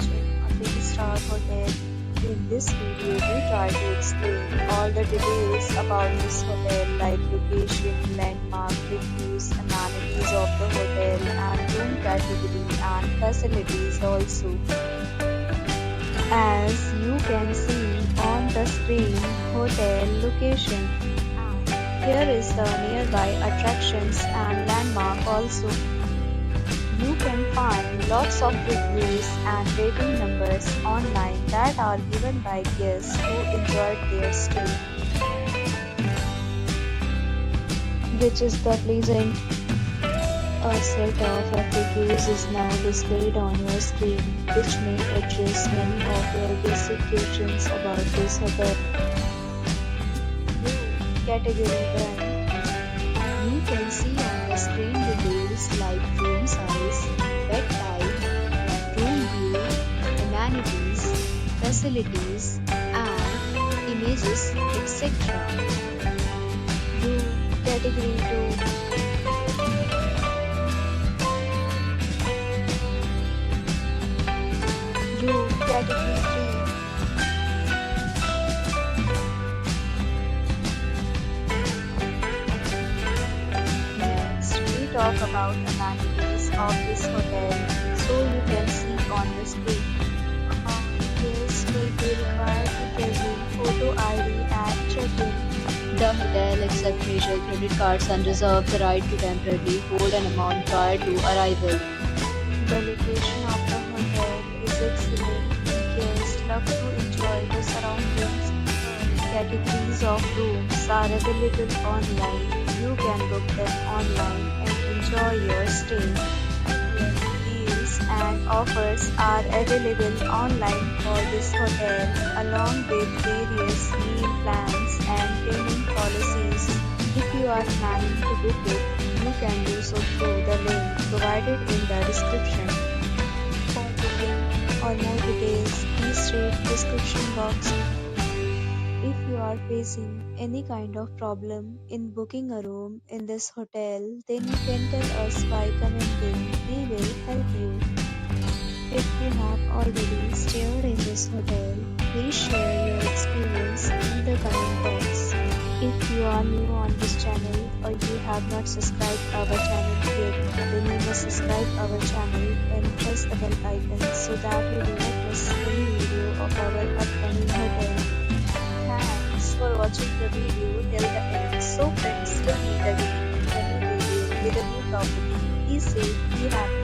watching a 3-star hotel. In this video, we try to explain all the details about this hotel like location, landmark, reviews, amenities of the hotel and room category and facilities also. As you can see on the screen, hotel location. And here is the nearby attractions and landmark also. You can find lots of reviews and rating numbers online that are given by guests who enjoyed their stay, which is the pleasant. A set of reviews is now displayed on your screen, which may address many of your basic questions about this hotel. Category 1. You can see on the screen details like room size, bed type, room view, amenities, facilities, and images, etc. Category 2. Category 3. Next, we talk about amenities of this hotel, so you can see on the screen. Guests will be required to present photo ID at check-in. The hotel accepts major credit cards and reserves the right to temporarily hold an amount prior to arrival. The location of the hotel is excellent. Guests love to enjoy the surroundings. Categories of rooms are available online. You can book them online and enjoy your stay. Deals and offers are available online for this hotel, along with various meal plans and payment policies. If you are planning to book it, you can do so through the link provided in the description. For booking or more details, please read description box. If you are facing any kind of problem in booking a room in this hotel, then you can tell us by commenting. We will help you. If you have already stayed in this hotel, please share your experience in the comment box. If you are new on this channel or you have not subscribed our channel yet, then you must subscribe our channel and press the bell icon so that you do not miss any video of our upcoming hotel. Thanks for watching the video till the end. So friends, we'll meet again in a new video with a new topic. Be safe, be happy.